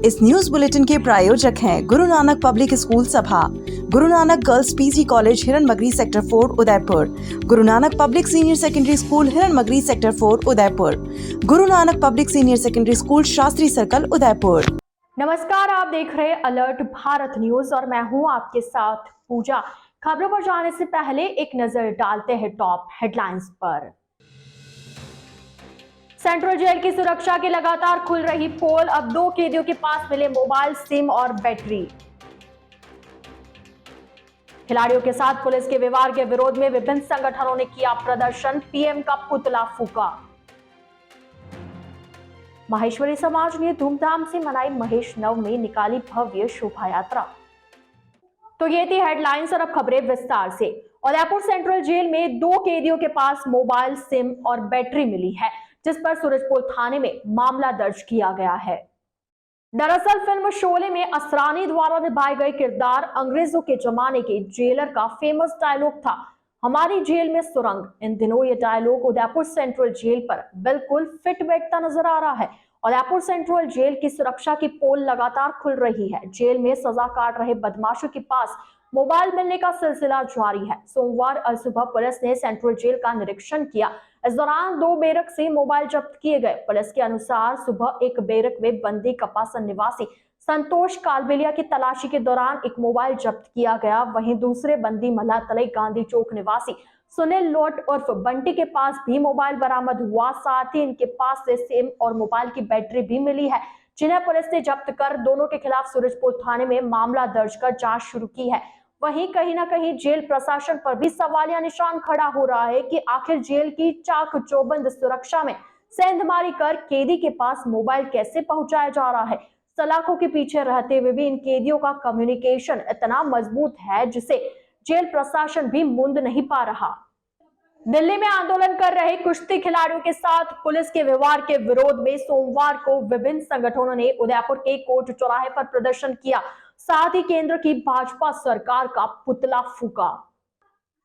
इस news bulletin के प्रायोजक हैं गुरु नानक पब्लिक स्कूल सभा, Guru Nanak girls PG college Hiranmagri sector 4 Udaipur, Guru Nanak public senior secondary school Hiranmagri sector 4 Udaipur, Guru Nanak public senior secondary school Shastri circle Udaipur. नमस्कार, आप देख रहे हैं अलर्ट भारत न्यूज और मैं हूं आपके साथ पूजा। खबरों पर जाने से पहले एक नजर डालते हैं टॉप हेडलाइंस पर। सेंट्रल जेल की सुरक्षा की लगातार खुल रही पोल, अब 2 कैदियों के पास मिले मोबाइल, सिम और बैटरी। खिलाड़ियों के साथ पुलिस के व्यवहार के विरोध में विभिन्न संगठनों ने किया प्रदर्शन, पीएम का पुतला फूका। माहेश्वरी समाज ने धूमधाम से मनाई महेश नवमी, निकाली भव्य शोभा यात्रा। तो ये थी हेडलाइंस और अब खबरें विस्तार से। उदयपुर सेंट्रल जेल में 2 कैदियों के पास मोबाइल, सिम और बैटरी मिली है, जिस पर सूरजपुर थाने में मामला दर्ज किया गया है। दरअसल फिल्म शोले में असरानी द्वारा निभाए गए किरदार अंग्रेजों के जमाने के जेलर का फेमस डायलॉग था, हमारी जेल में सुरंग। इन दिनों ये डायलॉग उदयपुर सेंट्रल जेल पर बिल्कुल फिट बैठता नजर आ रहा है। उदयपुर सेंट्रल जेल की सुरक्षा की पोल लगातार खुल रही है। जेल में सजा काट रहे बदमाशों के पास मोबाइल मिलने का सिलसिला जारी है। सोमवार अल सुबह पुलिस ने सेंट्रल जेल का निरीक्षण किया। इस दौरान 2 बैरक से मोबाइल जब्त किए गए। पुलिस के अनुसार सुबह एक बैरक में बंदी कपासन निवासी संतोष कालबेलिया की तलाशी के दौरान एक मोबाइल जब्त किया गया। वहीं दूसरे बंदी मल्लातलाई गांधी चौक निवासी सुनील लोट उर्फ बंटी के पास भी मोबाइल बरामद हुआ। साथ ही इनके पास से सिम और मोबाइल की बैटरी भी मिली है, जिन्हें पुलिस ने जब्त कर दोनों के खिलाफ सूरजपुर थाने में मामला दर्ज कर जांच शुरू की है। वहीं कहीं ना कहीं जेल प्रशासन पर भी सवालिया निशान खड़ा हो रहा है कि आखिर जेल की चाक चौबंद सुरक्षा में सेंधमारी कर कैदी के पास मोबाइल कैसे पहुंचाया जा रहा है। सलाखों के पीछे रहते हुए भी इन कैदियों का कम्युनिकेशन इतना मजबूत है जिसे जेल प्रशासन भी मूंद नहीं पा रहा। दिल्ली में आंदोलन कर रहे कुश्ती खिलाड़ियों के साथ पुलिस के व्यवहार के विरोध में सोमवार को विभिन्न संगठनों ने उदयपुर के कोर्ट चौराहे पर प्रदर्शन किया। साथ ही केंद्र की भाजपा सरकार का पुतला फूका।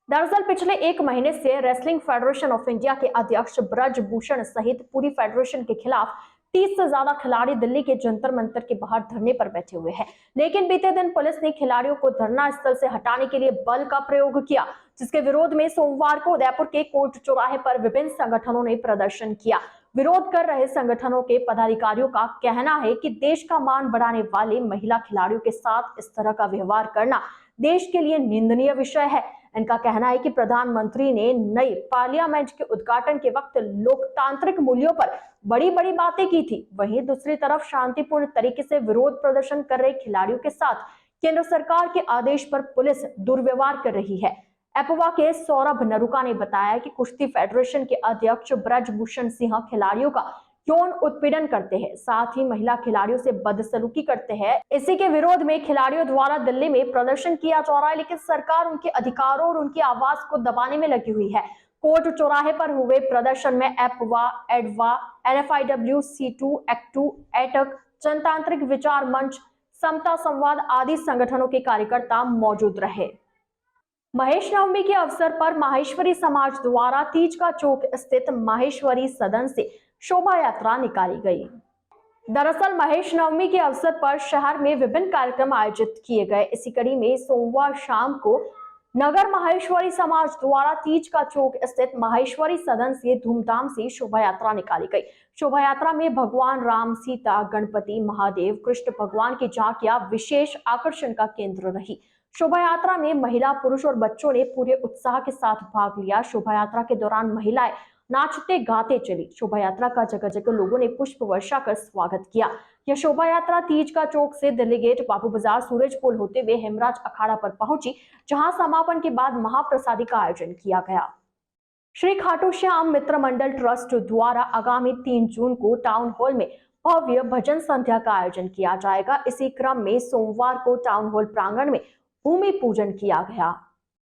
दरअसल पिछले 1 महीने से रेसलिंग फेडरेशन ऑफ इंडिया के अध्यक्ष ब्रजभूषण सहित पूरी फेडरेशन के खिलाफ 30 से ज्यादा खिलाड़ी दिल्ली के जंतर मंतर के बाहर धरने पर बैठे हुए हैं। लेकिन बीते दिन पुलिस ने खिलाड़ियों को धरना स्थल से हटाने के लिए बल का प्रयोग किया, जिसके विरोध में सोमवार को उदयपुर के कोर्ट चौराहे पर विभिन्न संगठनों ने प्रदर्शन किया। विरोध कर रहे संगठनों के पदाधिकारियों का कहना है कि देश का मान बढ़ाने वाले महिला खिलाड़ियों के साथ इस तरह का व्यवहार करना देश के लिए निंदनीय विषय है। इनका कहना है कि प्रधानमंत्री ने नई पार्लियामेंट के उद्घाटन के वक्त लोकतांत्रिक मूल्यों पर बड़ी बड़ी बातें की थी। वहीं दूसरी तरफ शांतिपूर्ण तरीके से विरोध प्रदर्शन कर रहे खिलाड़ियों के साथ केंद्र सरकार के आदेश पर पुलिस दुर्व्यवहार कर रही है। एपवा के सौरभ नरुका ने बताया कि कुश्ती फेडरेशन के अध्यक्ष ब्रजभूषण सिंह खिलाड़ियों का यौन उत्पीड़न करते हैं, साथ ही महिला खिलाड़ियों से बदसलूकी करते हैं। इसी के विरोध में खिलाड़ियों द्वारा दिल्ली में प्रदर्शन किया जा रहा है, लेकिन सरकार उनके अधिकारों और उनकी आवाज को दबाने में लगी हुई है। कोर्ट चौराहे पर हुए प्रदर्शन में एपवा, एडवा, NFIW, C2, एक्टू, एटक, जनतांत्रिक विचार मंच, समता संवाद आदि संगठनों के कार्यकर्ता मौजूद रहे। महेश नवमी के अवसर पर माहेश्वरी समाज द्वारा तीज का चौक स्थित माहेश्वरी सदन से शोभा यात्रा निकाली गई। दरअसल महेश नवमी के अवसर पर शहर में विभिन्न कार्यक्रम आयोजित किए गए। इसी कड़ी में सोमवार शाम को नगर माहेश्वरी समाज द्वारा तीज का चौक स्थित माहेश्वरी सदन से धूमधाम से शोभा यात्रा निकाली गई। शोभा यात्रा में भगवान राम, सीता, गणपति, महादेव, कृष्ण भगवान की झांकियां विशेष आकर्षण का केंद्र रही। शोभा यात्रा में महिला, पुरुष और बच्चों ने पूरे उत्साह के साथ भाग लिया। शोभा यात्रा के दौरान महिलाएं नाचते गाते चली। शोभा यात्रा का जगह जगह लोगों ने पुष्प वर्षा कर स्वागत किया। यह शोभा यात्रा तीज का चौक से दिल्ली गेट, बाबू बाजार, सूरजपुर होते हुए हेमराज अखाड़ा पर पहुंची, जहां समापन के बाद महाप्रसादी का आयोजन किया गया। श्री खाटू श्याम मित्र मंडल ट्रस्ट द्वारा आगामी 3 जून को टाउन हॉल में भव्य भजन संध्या का आयोजन किया जाएगा। इसी क्रम में सोमवार को टाउन हॉल प्रांगण में भूमि पूजन किया गया।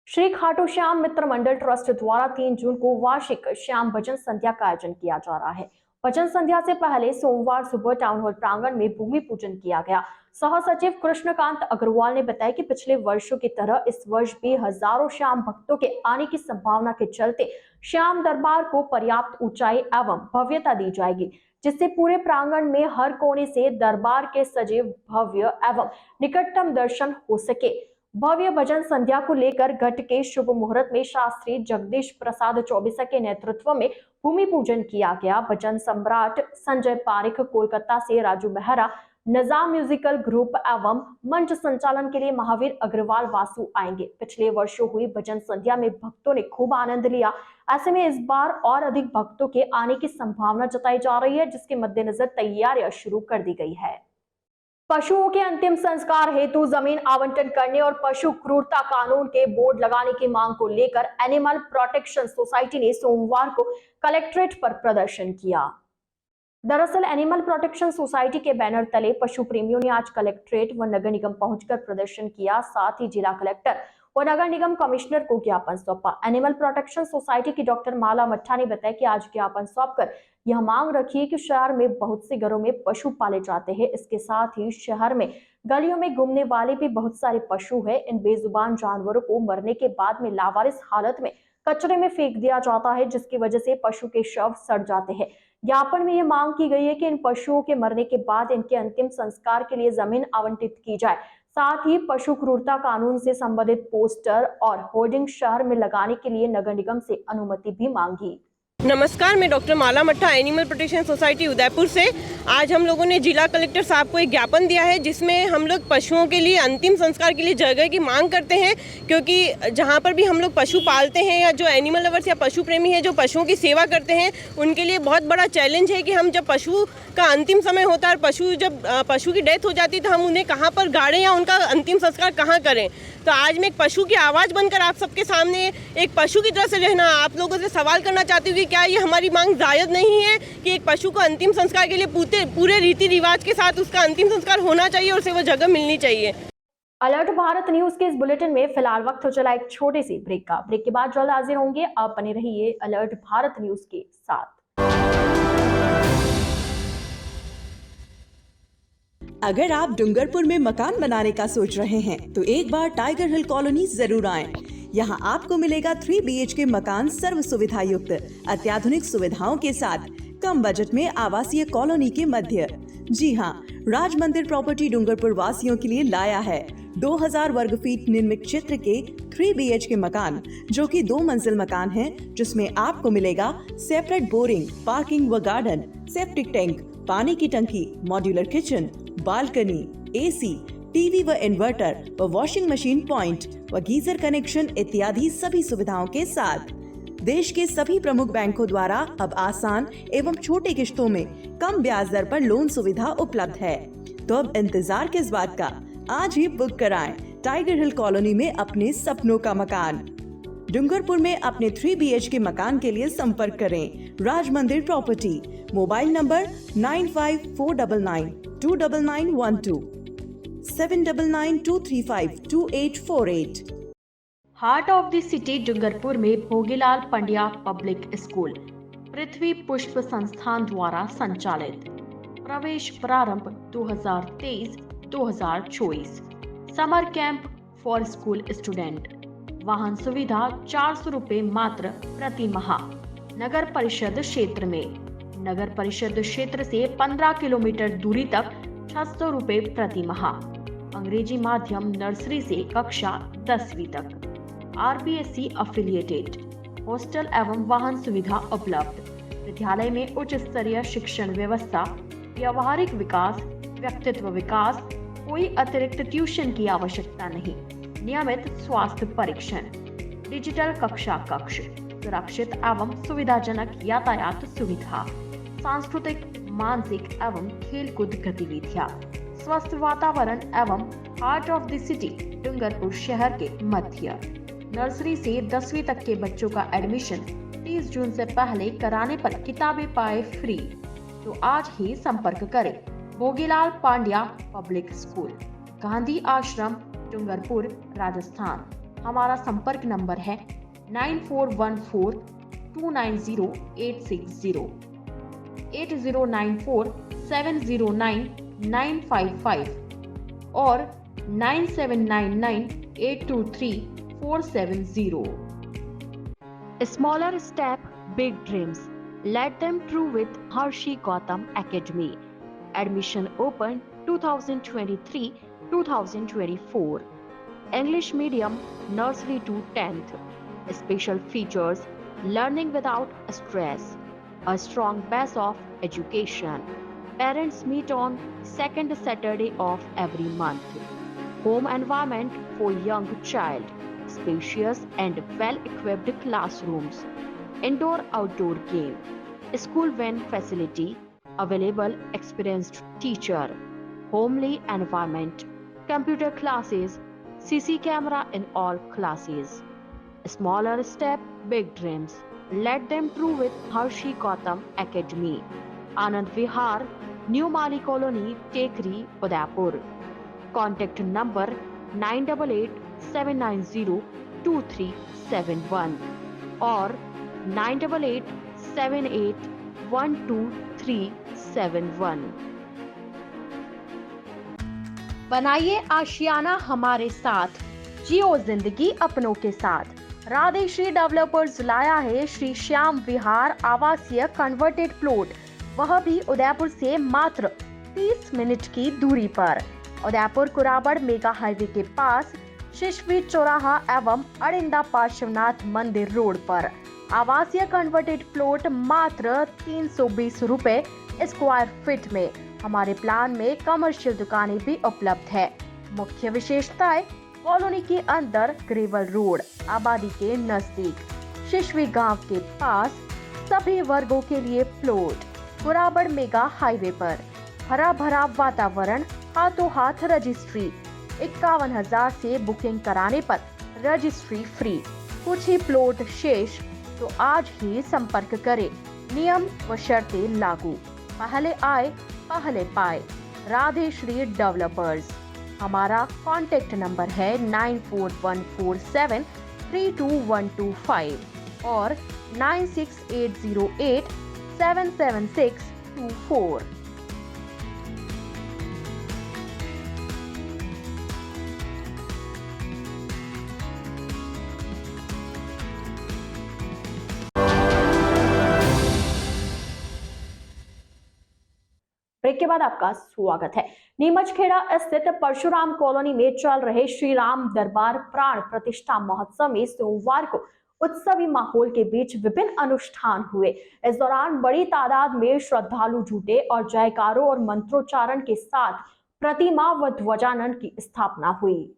श्री खाटू श्याम मित्र मंडल ट्रस्ट द्वारा 3 जून को वार्षिक श्याम भजन संध्या का आयोजन किया जा रहा है। भजन संध्या से पहले सोमवार सुबह टाउन हॉल प्रांगण में भूमि पूजन किया गया। सह सचिव कृष्णकांत अग्रवाल ने बताया कि पिछले वर्षों की तरह इस वर्ष भी हजारों श्याम भक्तों के आने की संभावना के चलते श्याम दरबार को पर्याप्त ऊंचाई एवं भव्यता दी जाएगी, जिससे पूरे प्रांगण में हर कोने से दरबार के सजीव भव्य एवं निकटतम दर्शन हो सके। भव्य भजन संध्या को लेकर घट के शुभ मुहूर्त में शास्त्री जगदीश प्रसाद चौबीसा के नेतृत्व में भूमि पूजन किया गया। भजन सम्राट संजय पारिक, कोलकाता से राजू मेहरा, नजाम म्यूजिकल ग्रुप एवं मंच संचालन के लिए महावीर अग्रवाल वासु आएंगे। पिछले वर्षों हुई भजन संध्या में भक्तों ने खूब आनंद लिया। ऐसे में इस बार और अधिक भक्तों के आने की संभावना जताई जा रही है, जिसके मद्देनजर तैयारियां शुरू कर दी गई है। पशुओं के अंतिम संस्कार हेतु जमीन आवंटन करने और पशु क्रूरता कानून के बोर्ड लगाने की मांग को लेकर एनिमल प्रोटेक्शन सोसाइटी ने सोमवार को कलेक्ट्रेट पर प्रदर्शन किया। दरअसल एनिमल प्रोटेक्शन सोसाइटी के बैनर तले पशु प्रेमियों ने आज कलेक्ट्रेट व नगर निगम पहुंचकर प्रदर्शन किया। साथ ही जिला कलेक्टर व नगर निगम कमिश्नर को ज्ञापन सौंपा। एनिमल प्रोटेक्शन सोसाइटी की डॉक्टर माला मट्ठा ने बताया कि आज ज्ञापन सौंपकर यह मांग रखी है कि शहर में बहुत से घरों में पशु पाले जाते हैं। इसके साथ ही शहर में गलियों में घूमने वाले भी बहुत सारे पशु हैं। इन बेजुबान जानवरों को मरने के बाद में लावारिस हालत में कचरे में फेंक दिया जाता है, जिसकी वजह से पशु के शव सड़ जाते हैं। ज्ञापन में यह मांग की गई है कि इन पशुओं के मरने के बाद इनके अंतिम संस्कार के लिए जमीन आवंटित की जाए। साथ ही पशु क्रूरता कानून से संबंधित पोस्टर और होर्डिंग शहर में लगाने के लिए नगर निगम से अनुमति भी मांगी। नमस्कार, मैं डॉक्टर माला मट्ठा एनिमल प्रोटेक्शन सोसाइटी उदयपुर से। आज हम लोगों ने जिला कलेक्टर साहब को एक ज्ञापन दिया है, जिसमें हम लोग पशुओं के लिए अंतिम संस्कार के लिए जगह की मांग करते हैं, क्योंकि जहां पर भी हम लोग पशु पालते हैं या जो एनिमल लवर्स या पशु प्रेमी हैं जो पशुओं की सेवा करते हैं, उनके लिए बहुत बड़ा चैलेंज है कि हम जब पशु का अंतिम समय होता है, जब पशु की डेथ हो जाती है, तो हम उन्हें कहाँ पर गाड़ें या उनका अंतिम संस्कार कहाँ करें। तो आज मैं एक पशु की आवाज़ बनकर आप सबके सामने एक पशु की तरह से रहना आप लोगों से सवाल करना चाहती हूँ कि क्या ये हमारी मांग जायज़ नहीं है कि एक पशु को अंतिम संस्कार के लिए पूरे रीति रिवाज के साथ उसका अंतिम संस्कार होना चाहिए और उसे वो जगह मिलनी चाहिए। अलर्ट भारत न्यूज के इस बुलेटिन में फिलहाल वक्त हो चला एक छोटे से ब्रेक का। ब्रेक के बाद जल्द हाजिर होंगे। आप बने रहिए अलर्ट भारत न्यूज के साथ। अगर आप डूंगरपुर में मकान बनाने का सोच रहे हैं तो एक बार टाइगर हिल कॉलोनी जरूर आएं। यहाँ आपको मिलेगा 3 BHK मकान सर्व सुविधा युक्त अत्याधुनिक सुविधाओं के साथ कम बजट में आवासीय कॉलोनी के मध्य। जी हाँ, राज मंदिर प्रॉपर्टी डूंगरपुर वासियों के लिए लाया है 2000 वर्ग फीट निर्मित क्षेत्र के 3 BHK मकान, जो कि 2 मंजिल मकान है, जिसमें आपको मिलेगा सेपरेट बोरिंग, पार्किंग व गार्डन, सेप्टिक टैंक, पानी की टंकी, modular kitchen, balcony, AC, TV व इन्वर्टर व वॉशिंग मशीन पॉइंट व गीजर कनेक्शन इत्यादि सभी सुविधाओं के साथ। देश के सभी प्रमुख बैंकों द्वारा अब आसान एवं छोटी किश्तों में कम ब्याज दर पर लोन सुविधा उपलब्ध है। तो अब इंतजार किस बात का, आज ही बुक कराएं टाइगर हिल कॉलोनी में अपने सपनों का मकान। डूंगरपुर में अपने 3 BHK मकान के लिए संपर्क करें राज मंदिर property. Mobile number 9549929912 7992352848। Heart of the city Dungarpur में भोगीलाल पंड्या पब्लिक स्कूल पृथ्वी पुष्प संस्थान द्वारा संचालित। प्रवेश प्रारंभ 2023-2024। Summer camp for school student. वाहन सुविधा 400 रुपए मात्र प्रति माह। नगर परिषद क्षेत्र में, नगर परिषद क्षेत्र से 15 किलोमीटर दूरी तक 600 रुपए प्रति माह। अंग्रेजी माध्यम नर्सरी से कक्षा 10वीं तक। RBSC affiliated. हॉस्टल एवं वाहन सुविधा उपलब्ध। विद्यालय में उच्च स्तरीय शिक्षण व्यवस्था, व्यवहारिक विकास, व्यक्तित्व विकास, कोई अतिरिक्त ट्यूशन की आवश्यकता नहीं। नियमित स्वास्थ्य परीक्षण, डिजिटल कक्षा कक्ष, सुरक्षित एवं सुविधाजनक यातायात सुविधा, सांस्कृतिक, मानसिक एवं खेलकूद गतिविधियां, स्वस्थ वातावरण एवं heart of the city Dungarpur शहर के मध्य। नर्सरी से 10वीं तक के बच्चों का एडमिशन 30 जून से पहले कराने पर किताबें पाए फ्री। तो आज ही संपर्क करें भोगीलाल पांड्या पब्लिक स्कूल, गांधी आश्रम, डूंगरपुर, राजस्थान। हमारा संपर्क नंबर है 9414290860। 8094709955 और 9799823470. Smaller step, big dreams. Let them true with Harshi Gautam Academy. Admission open 2023-2024. English medium, nursery to 10th. Special features, learning without stress. A strong base of education. Parents meet on second Saturday of every month. Home environment for young child. Spacious and well-equipped classrooms. Indoor-outdoor game. School van facility. Available experienced teacher. Homely environment. Computer classes. CC camera in all classes. Smaller step, big dreams. Let them true with Harshi Gautam Academy. Anand Vihar, New Mali Colony, Tekri, Udaipur. Contact number 9887902371 or 9888781271. बनाइए आशियाना हमारे साथ, जियो जिंदगी अपनों के साथ। राधेश्री developers लाया है श्री श्याम विहार आवासीय कन्वर्टेड प्लॉट, वह भी उदयपुर से मात्र 30 मिनट की दूरी पर। उदयपुर कुराबड़ मेगा हाईवे के पास शिशवी चौराहा एवं अड़िंदा पार्श्वनाथ मंदिर रोड पर आवासीय कन्वर्टेड प्लॉट मात्र 320 रुपए स्क्वायर फीट में। हमारे प्लान में कमर्शियल दुकानें भी उपलब्ध है। मुख्य विशेषताएं, कॉलोनी के अंदर ग्रेवल रोड, आबादी के नजदीक, शिशवी गांव के पास, सभी वर्गों के लिए प्लॉट, कुराबड़ मेगा हाईवे पर, हरा भरा वातावरण, हाथों हाथ रजिस्ट्री। 51,000 से बुकिंग कराने पर रजिस्ट्री फ्री। कुछ ही प्लॉट शेष, तो आज ही संपर्क करें। नियम व शर्तें लागू। पहले आए पहले पाए। राधेश्री डेवलपर्स। हमारा कॉन्टेक्ट नंबर है 9414732125 और 9680877624। ब्रेक के बाद आपका स्वागत है। नीमचखेड़ा स्थित परशुराम कॉलोनी में चल रहे श्री राम दरबार प्राण प्रतिष्ठा महोत्सव में सोमवार को उत्सवी माहौल के बीच विभिन्न अनुष्ठान हुए। इस दौरान बड़ी तादाद में श्रद्धालु जुटे और जयकारों और मंत्रोच्चारण के साथ प्रतिमा व ध्वजानंद की स्थापना हुई।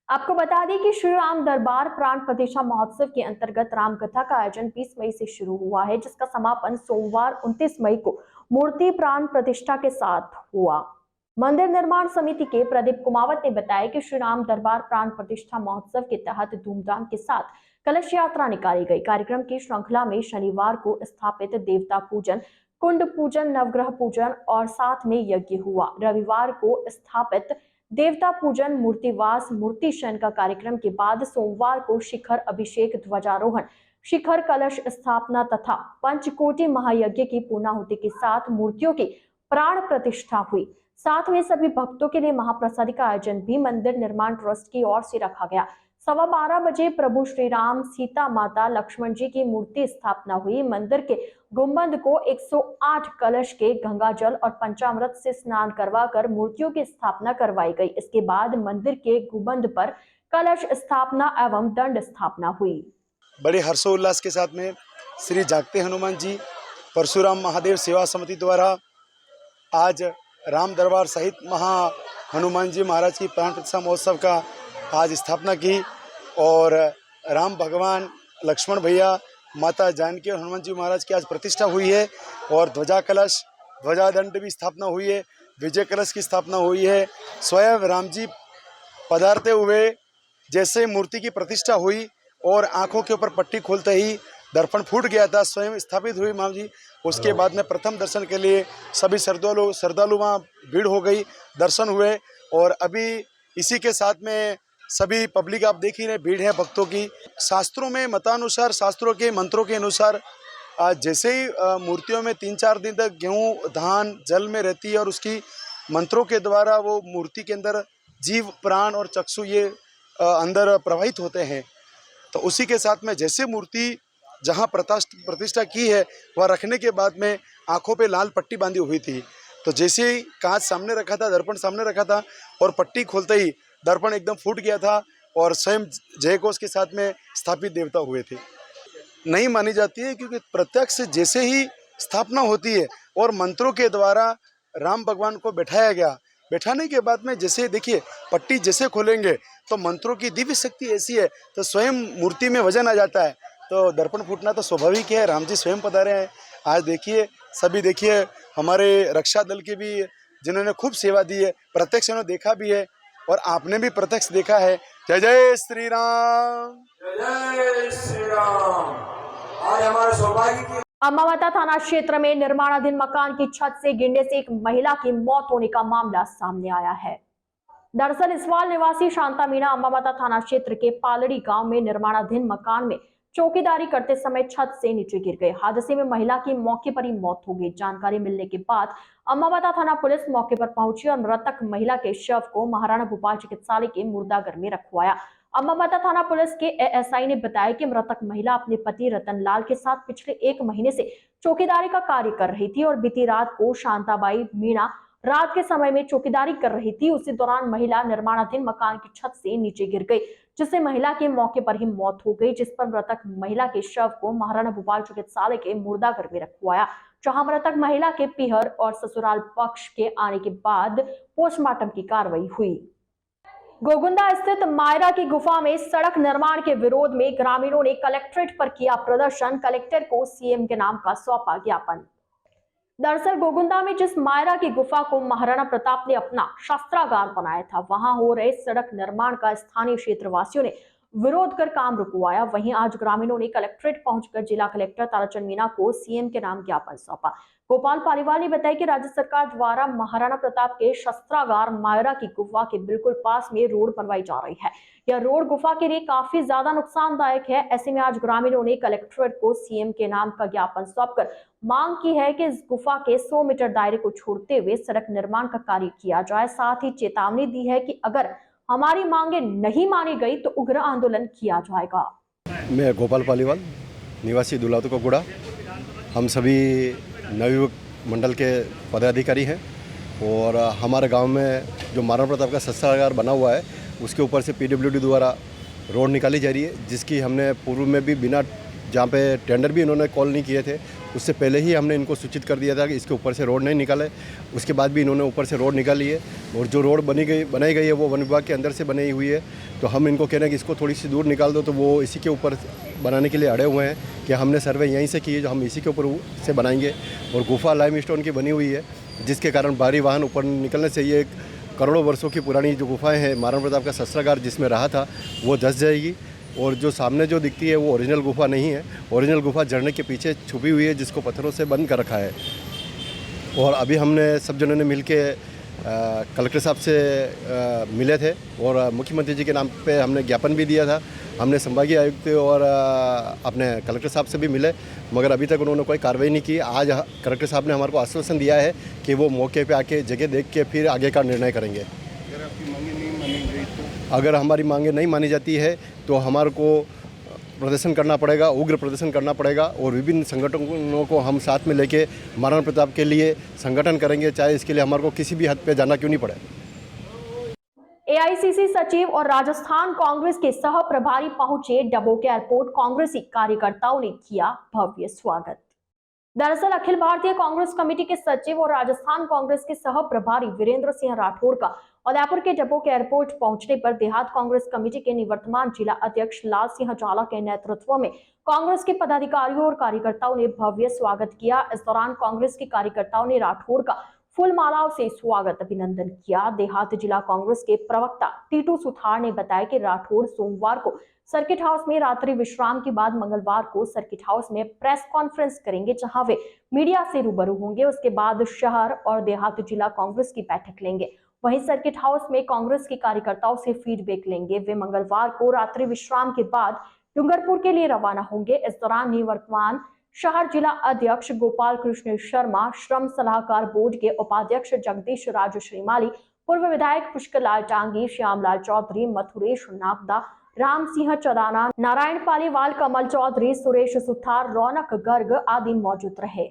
आपको बता दें कि श्री राम दरबार प्राण प्रतिष्ठा महोत्सव के अंतर्गत रामकथा का आयोजन 20 मई से शुरू हुआ है, जिसका समापन सोमवार 29 मई को मूर्ति प्राण प्रतिष्ठा के साथ हुआ। मंदिर निर्माण समिति के प्रदीप कुमावत ने बताया कि श्री राम दरबार प्राण प्रतिष्ठा महोत्सव के तहत धूमधाम के साथ कलश यात्रा निकाली गई। कार्यक्रम की श्रृंखला में शनिवार को स्थापित देवता पूजन, कुंड पूजन, नवग्रह पूजन और साथ में यज्ञ हुआ। रविवार को स्थापित देवता पूजन, मूर्तिवास, मूर्ति शयन का कार्यक्रम के बाद सोमवार को शिखर अभिषेक, ध्वजारोहण, शिखर कलश स्थापना तथा पंचकोटि महायज्ञ की पूर्णाहुति के साथ मूर्तियों की प्राण प्रतिष्ठा हुई। साथ में सभी भक्तों के लिए महाप्रसादी का आयोजन भी मंदिर निर्माण ट्रस्ट की ओर से रखा गया। 12:15 बजे प्रभु श्री राम, सीता माता, लक्ष्मण जी की मूर्ति स्थापना हुई। मंदिर के गुंबद को 108 कलश के गंगाजल और पंचामृत से स्नान करवाकर मूर्तियों की स्थापना करवाई गई। इसके बाद मंदिर के गुंबद पर कलश स्थापना एवं दंड स्थापना हुई। बड़े हर्षोल्लास के साथ में श्री जागते हनुमान जी परशुराम महादेव सेवा समिति द्वारा आज राम दरबार सहित महा हनुमान जी महाराज की प्राण प्रतिष्ठा महोत्सव का आज स्थापना की और राम भगवान, लक्ष्मण भैया, माता जानकी और हनुमान जी महाराज की आज प्रतिष्ठा हुई है और ध्वजा कलश, ध्वजादंड भी स्थापना हुई है, विजय कलश की स्थापना हुई है। स्वयं राम जी पधारते हुए जैसे मूर्ति की प्रतिष्ठा हुई और आंखों के ऊपर पट्टी खोलते ही दर्पण फूट गया था, स्वयं स्थापित हुई माँ जी। उसके बाद में प्रथम दर्शन के लिए सभी श्रद्धालु वहाँ भीड़ हो गई, दर्शन हुए और अभी इसी के साथ में सभी पब्लिक आप देख ही रहे, भीड़ है भक्तों की। शास्त्रों में मतानुसार, शास्त्रों के मंत्रों के अनुसार जैसे ही मूर्तियों में 3-4 दिन तक गेहूँ धान जल में रहती है और उसकी मंत्रों के द्वारा वो मूर्ति के अंदर जीव प्राण और चक्षु ये अंदर प्रवाहित होते हैं, तो उसी के साथ में जैसे मूर्ति जहाँ प्रतिष्ठा की है वह रखने के बाद में आँखों पे लाल पट्टी बांधी हुई थी। तो जैसे ही कांच सामने रखा था, दर्पण सामने रखा था और पट्टी खोलते ही दर्पण एकदम फूट गया था और स्वयं जयघोष के साथ में स्थापित देवता हुए थे। नहीं मानी जाती है क्योंकि प्रत्यक्ष जैसे ही स्थापना होती है और मंत्रों के द्वारा राम भगवान को बैठाया गया, बैठाने के बाद में जैसे देखिए पट्टी जैसे खोलेंगे तो मंत्रों की दिव्य शक्ति ऐसी है तो स्वयं मूर्ति में वजन आ जाता है, तो दर्पण फूटना तो स्वाभाविक है। राम जी स्वयं पधारे हैं। आज देखिए सभी देखिए हमारे रक्षा दल के भी जिन्होंने खूब सेवा दी है, प्रत्यक्ष उन्होंने देखा भी है और आपने भी प्रत्यक्ष देखा है। जय जय श्री राम, जय श्री राम। आज हमारे सौभाग्य की अम्बामाता थाना क्षेत्र में निर्माणाधीन मकान की छत से गिरने से एक महिला की मौत होने का मामला सामने आया है। दरअसल इसवाल निवासी शांता मीना अम्बामाता थाना क्षेत्र के पालड़ी गांव में निर्माणाधीन मकान में चौकीदारी करते समय छत से नीचे गिर गए। हादसे में महिला की मौके पर ही मौत हो गई। जानकारी मिलने के बाद अम्बामाता थाना पुलिस मौके पर पहुंची और मृतक महिला के शव को महाराणा भूपाल चिकित्सालय के मुर्दाघर में रखवाया। अम्बामाता थाना पुलिस के एएसआई ने बताया कि मृतक महिला अपने पति रतन लाल के साथ पिछले 1 महीने से चौकीदारी का कार्य कर रही थी और बीती रात को शांताबाई मीणा रात के समय में चौकीदारी कर रही थी। उसी दौरान महिला निर्माणाधीन मकान की छत से नीचे गिर गई, जिससे महिला की मौके पर ही मौत हो गई, जिस पर मृतक महिला के शव को महाराणा भूपाल चिकित्सालय के मुर्दाघर में रखवाया, जहां मृतक महिला के पीहर और ससुराल पक्ष के आने के बाद पोस्टमार्टम की कार्रवाई हुई। गोगुंदा स्थित मायरा की गुफा में सड़क निर्माण के विरोध में ग्रामीणों ने कलेक्ट्रेट पर किया प्रदर्शन। कलेक्टर को सीएम के नाम का सौंपा ज्ञापन। दरअसल गोगुंदा में जिस मायरा की गुफा को महाराणा प्रताप ने अपना शस्त्रागार बनाया था, वहां हो रहे सड़क निर्माण का स्थानीय क्षेत्रवासियों ने विरोध कर काम रुकवाया। वहीं आज ग्रामीणों ने कलेक्ट्रेट पहुंचकर जिला कलेक्टर ताराचंद मीणा को सीएम के नाम ज्ञापन सौंपा। गोपाल पालीवाल ने बताया कि राज्य सरकार द्वारा महाराणा प्रताप के शस्त्रागार मायरा की गुफा के बिल्कुल पास में रोड बनवाई जा रही है। यह रोड गुफा के लिए काफी ज्यादा नुकसानदायक है। ऐसे में आज ग्रामीणों ने कलेक्ट्रेट को सीएम के नाम का ज्ञापन सौंपकर मांग की है कि इस गुफा के 100 मीटर दायरे को छोड़ते हुए सड़क निर्माण का कार्य किया जाए। साथ ही चेतावनी दी है कि अगर हमारी मांगे नहीं मानी गई तो उग्र आंदोलन किया जाएगा। मैं गोपाल पालीवाल, निवासी दुलातू का गुड़ा। हम सभी नवयुवक मंडल के पदाधिकारी हैं और हमारे गांव में जो महाराणा प्रताप का शस्त्रागार बना हुआ है उसके ऊपर से पीडब्ल्यूडी द्वारा रोड निकाली जा रही है, जिसकी हमने पूर्व में भी बिना जहाँ पे टेंडर भी इन्होंने कॉल नहीं किए थे उससे पहले ही हमने इनको सूचित कर दिया था कि इसके ऊपर से रोड नहीं निकाले। उसके बाद भी इन्होंने ऊपर से रोड निकाली है और जो रोड बनाई गई है वो वन विभाग के अंदर से बनाई हुई है। तो हम इनको कह रहे हैं कि इसको थोड़ी सी दूर निकाल दो, तो वो इसी के ऊपर बनाने के लिए अड़े हुए हैं कि हमने सर्वे यहीं से की है, जो हम इसी के ऊपर से बनाएंगे। और गुफा लाइमस्टोन की बनी हुई है, जिसके कारण भारी वाहन ऊपर निकलने से ये करोड़ों वर्षों की पुरानी जो गुफाएँ हैं महाराणा प्रताप का शस्त्रागार जिसमें रहा था वो धंस जाएगी। और जो सामने जो दिखती है वो ओरिजिनल गुफा नहीं है, ओरिजिनल गुफा झरने के पीछे छुपी हुई है जिसको पत्थरों से बंद कर रखा है। और अभी हमने सब जनों ने मिल के कलेक्टर साहब से मिले थे और मुख्यमंत्री जी के नाम पे हमने ज्ञापन भी दिया था। हमने संभागीय आयुक्त और अपने कलेक्टर साहब से भी मिले, मगर अभी तक उन्होंने कोई कार्रवाई नहीं की। आज कलेक्टर साहब ने हमारे को आश्वासन दिया है कि वो मौके पे आके जगह देख के फिर आगे का निर्णय करेंगे। अगर हमारी मांगें नहीं मानी जाती है तो हमारे को प्रदर्शन करना पड़ेगा, उग्र प्रदर्शन करना पड़ेगा और विभिन्न संगठनों को हम साथ में लेके महाराणा प्रताप के लिए संगठन करेंगे, चाहे इसके लिए हमारे को किसी भी हद पे जाना क्यों नहीं पड़े। एआईसीसी सचिव और राजस्थान कांग्रेस के सह प्रभारी पहुंचे डबोक एयरपोर्ट। कांग्रेसी कार्यकर्ताओं ने किया भव्य स्वागत। दरअसल अखिल भारतीय कांग्रेस कमेटी के सचिव और राजस्थान कांग्रेस के सह प्रभारी वीरेंद्र सिंह राठौड़ का उदयपुर के डबोक एयरपोर्ट पहुंचने पर देहात कांग्रेस कमेटी के निवर्तमान जिला अध्यक्ष लाल सिंह जाला के नेतृत्व में कांग्रेस के पदाधिकारियों और कार्यकर्ताओं ने भव्य स्वागत किया। इस दौरान कांग्रेस के कार्यकर्ताओं ने राठौड़ का फूल मालाओं से स्वागत अभिनंदन किया। देहात जिला कांग्रेस के प्रवक्ता टीटू सुथार ने बताया कि राठौड़ सोमवार को सर्किट हाउस में रात्रि विश्राम के बाद मंगलवार को सर्किट हाउस में प्रेस कॉन्फ्रेंस करेंगे, जहां वे मीडिया से रूबरू होंगे। उसके बाद शहर और देहात जिला कांग्रेस की बैठक लेंगे। वहीं सर्किट हाउस में कांग्रेस के कार्यकर्ताओं से फीडबैक लेंगे। वे मंगलवार को रात्रि विश्राम के बाद डूंगरपुर के लिए रवाना होंगे। इस दौरान निवर्तमान शहर जिला अध्यक्ष गोपाल कृष्ण शर्मा, श्रम सलाहकार बोर्ड के उपाध्यक्ष जगदीश राज श्रीमाली, पूर्व विधायक पुष्कर लाल टांगी, श्यामलाल चौधरी, मथुरेश नागदा, राम सिंह चौदाना, नारायण पालीवाल, कमल चौधरी, सुरेश सुथार, रौनक गर्ग आदि मौजूद रहे।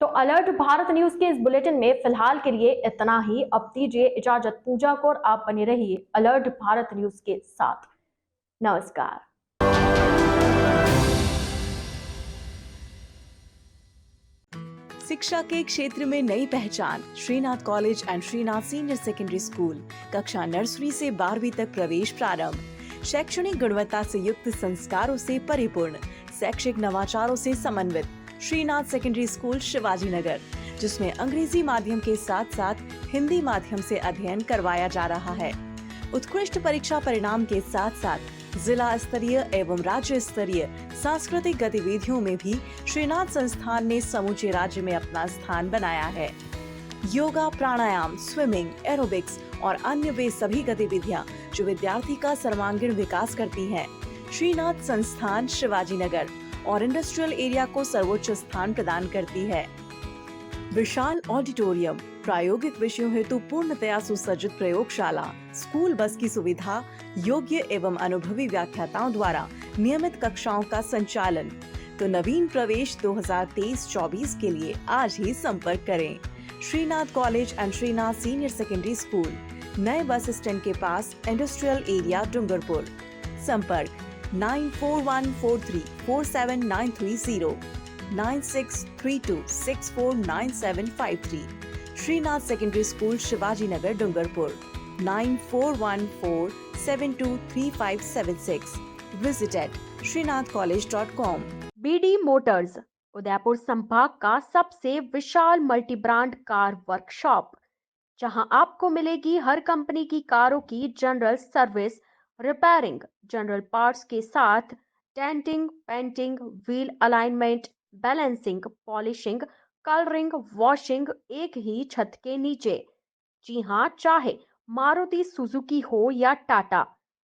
तो अलर्ट भारत न्यूज के इस बुलेटिन में फिलहाल के लिए इतना ही। अब दीजिए इजाजत पूजा को और आप बने रहिए अलर्ट भारत न्यूज के साथ। नमस्कार। शिक्षा के क्षेत्र में नई पहचान, Shrinath college and Shrinath senior secondary school. कक्षा नर्सरी से 12वीं तक प्रवेश प्रारंभ। शैक्षणिक गुणवत्ता से युक्त संस्कारों से परिपूर्ण, शैक्षिक नवाचारों से समन्वित श्रीनाथ सेकेंडरी स्कूल शिवाजी नगर, जिसमें अंग्रेजी माध्यम के साथ साथ हिंदी माध्यम से अध्ययन करवाया जा रहा है। उत्कृष्ट परीक्षा परिणाम के साथ साथ जिला स्तरीय एवं राज्य स्तरीय सांस्कृतिक गतिविधियों में भी श्रीनाथ संस्थान ने समूचे राज्य में अपना स्थान बनाया है। योगा, प्राणायाम, स्विमिंग, एरोबिक्स और अन्य वे सभी गतिविधियां जो विद्यार्थी का सर्वांगीण विकास करती हैं। श्रीनाथ संस्थान शिवाजी नगर और इंडस्ट्रियल एरिया को सर्वोच्च स्थान प्रदान करती है। विशाल ऑडिटोरियम, प्रायोगिक विषयों हेतु पूर्णतया सुसज्जित प्रयोगशाला, स्कूल बस की सुविधा, योग्य एवं अनुभवी व्याख्याताओं द्वारा नियमित कक्षाओं का संचालन। तो नवीन प्रवेश 2023-24 के लिए आज ही संपर्क करें। Shrinath college and Shrinath senior secondary school, नए बस स्टैंड के पास, इंडस्ट्रियल एरिया, डूंगरपुर। संपर्क 9414347930, 9632649753। Shrinath secondary school Shivaji Nagar, Dungarpur. 9414723576। Visit at srinathcollege.com। BD motors, Udaipur संभाग का सबसे विशाल मल्टी ब्रांड कार वर्कशॉप, जहां आपको मिलेगी हर कंपनी की कारों की general service, repairing, general parts के साथ denting, painting, wheel alignment, balancing, polishing, colouring, washing एक ही छत के नीचे। जी हाँ, चाहे मारुति सुजुकी हो या Tata,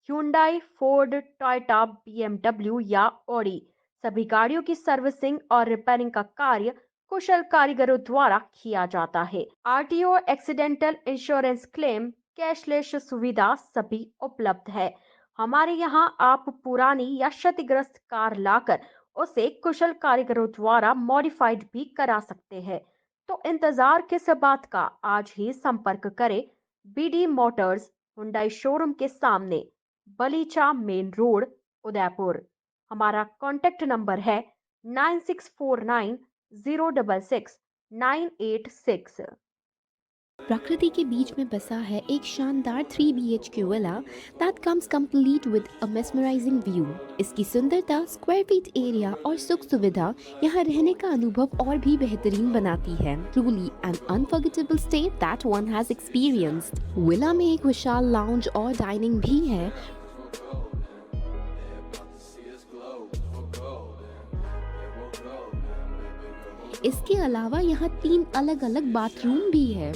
Hyundai, Ford, Toyota, BMW या ऑडी, सभी गाड़ियों की सर्विसिंग और रिपेयरिंग का कार्य कुशल कारीगरों द्वारा किया जाता है। RTO, accidental insurance claim, cashless सुविधा सभी उपलब्ध है। हमारे यहाँ आप पुरानी या क्षतिग्रस्त कार लाकर उसे कुशल कारीगरों द्वारा मॉडिफाइड भी करा सकते हैं। तो इंतजार किस बात का, आज ही संपर्क करें। BD मोटर्स, हुंडई शोरूम के सामने, बलीचा मेन रोड, उदयपुर। हमारा कॉन्टेक्ट नंबर है 9649066986। प्रकृति के बीच में बसा है एक शानदार 3 BHK villa that comes complete with a mesmerizing view। इसकी सुंदरता, स्क्वायर फीट एरिया और सुख सुविधा यहाँ रहने का अनुभव और भी बेहतरीन बनाती है। Truly an unforgettable stay that one has experienced। Villa में एक विशाल लाउंज और डाइनिंग भी है। इसके अलावा यहाँ 3 अलग अलग बाथरूम भी है।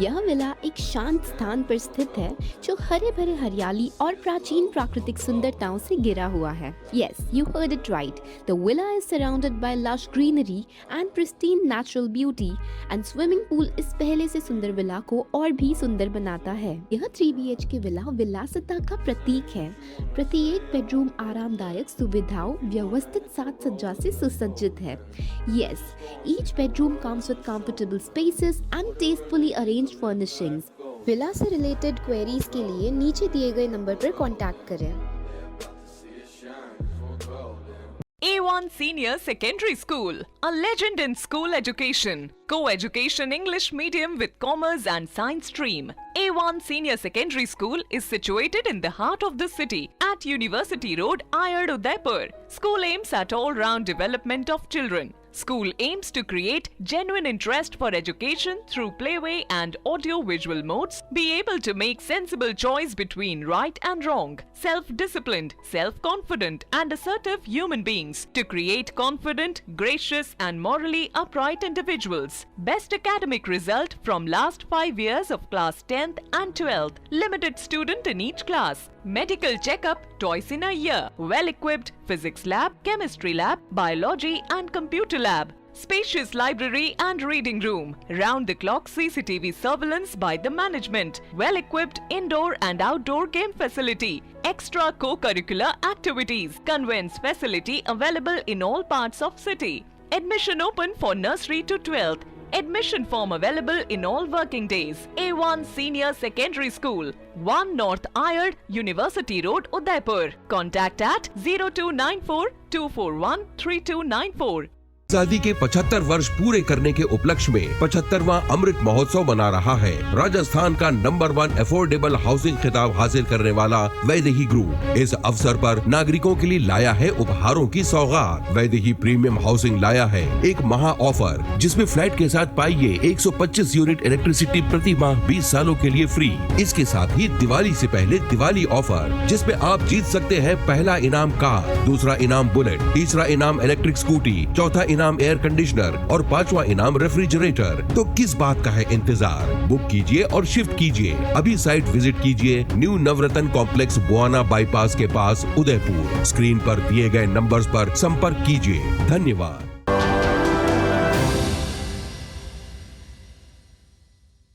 यह विला एक शांत स्थान पर स्थित है जो हरे भरे हरियाली और प्राचीन प्राकृतिक सुंदरताओं से घिरा हुआ है। Yes, you heard it right. The villa is surrounded by lush greenery and pristine natural beauty, and swimming pool इस पहले से सुंदर विला को और भी सुंदर बनाता है। यह 3 BHK विला विलासिता का प्रतीक है। प्रत्येक बेडरूम आरामदायक सुविधाओं, व्यवस्थित साज सज्जा से सुसज्जित है। Yes, each bedroom comes with comfortable spaces and tastefully arranged furnishings। Villa से रिलेटेड क्वेरीज के लिए नीचे दिए गए नंबर पर कॉन्टैक्ट करें। A1 Senior Secondary School, a legend in school education. Co-education English medium with commerce and science stream. A1 Senior Secondary School is situated in the heart of the city at University Road, Ayad, Udaipur. School aims at all-round development of children. School aims to create genuine interest for education through playway and audio-visual modes, be able to make sensible choice between right and wrong, self-disciplined, self-confident and assertive human beings, to create confident, gracious and morally upright individuals. Best academic result from last 5 years of class 10th and 12th, limited student in each class. Medical checkup twice in a year. Well-equipped physics lab, chemistry lab, biology and computer lab. Spacious library and reading room. Round-the-clock CCTV surveillance by the management. Well-equipped indoor and outdoor game facility. Extra co-curricular activities. Convents facility available in all parts of city. Admission open for nursery to 12th. Admission form available in all working days. A1 Senior Secondary School, 1 North Ayad, University Road, Udaipur. Contact at 0294 241 3294. आजादी के 75 वर्ष पूरे करने के उपलक्ष्य में 75वां अमृत महोत्सव मना रहा है। राजस्थान का नंबर 1 अफोर्डेबल हाउसिंग खिताब हासिल करने वाला वैदेही ग्रुप इस अवसर पर नागरिकों के लिए लाया है उपहारों की सौगात। वैदेही प्रीमियम हाउसिंग लाया है एक महा ऑफर जिसमें फ्लैट के साथ पाइए 125 यूनिट इलेक्ट्रिसिटी प्रति माह 20 सालों के लिए फ्री। इसके साथ ही दिवाली से पहले दिवाली ऑफर जिसमें आप जीत सकते हैं पहला इनाम कार, दूसरा इनाम बुलेट, तीसरा इनाम इलेक्ट्रिक स्कूटी, चौथा इनाम एयर कंडीशनर और 5वां इनाम रेफ्रिजरेटर। तो किस बात का है इंतजार? बुक कीजिए और शिफ्ट कीजिए। अभी साइट विजिट कीजिए न्यू नवरत्न कॉम्प्लेक्स बुआना बाईपास के पास उदयपुर। स्क्रीन पर दिए गए नंबर्स पर संपर्क कीजिए। धन्यवाद।